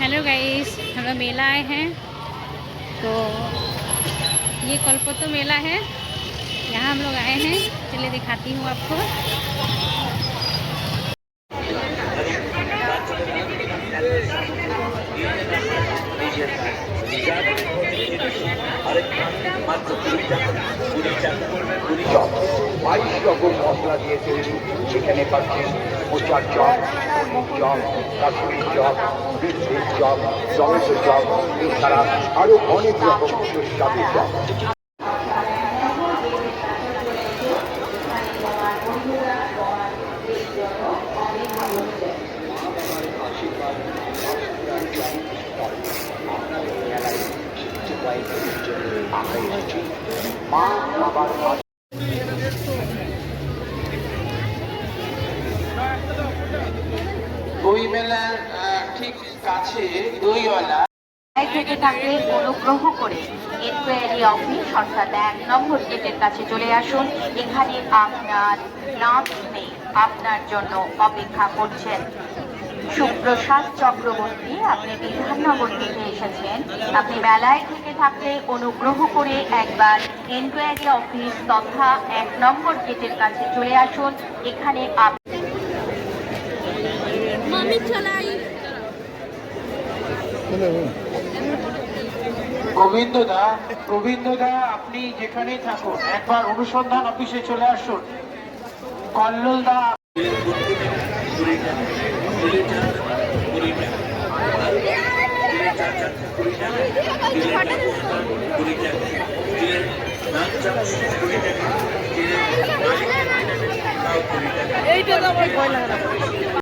Hello guys, हम लोग मेला आए हैं। तो ये कल्पतरु मेला है, यहाँ हम लोग आए हैं। चलिए दिखाती हूँ आपको। বাইশ রকম মশলা দিয়ে তৈরি, সেখানে পাচ্ছেন মোচার chop, chop, Kashmir chop, biscuit chop, tomato chop, এছাড়া আরো অনেক রকম সুস্বাদু চপ। মা বাবার বই মেলার ঠিক কাছে দইওয়ালা থেকে থাকলে অনুগ্রহ করে এনকোয়ারি অফিস অর্থাৎ 1 নম্বর গেটের কাছে চলে আসুন। এখানে আপনার নাম নেই, আপনার জন্য অপেক্ষা করছেন। সুপ্রসাদ চক্রবর্তী, আপনি বিধাননগর থেকে এসেছেন। আপনি মেলায় থেকে থাকলে অনুগ্রহ করে একবার এনকোয়ারি অফিস তথা 1 নম্বর গেটের কাছে চলে আসুন। এখানে গোবিন্দদা আপনি যেখানেই থাকুন একবার অনুসন্ধান অফিসে চলে আসুন। কল্লোলদা এইটা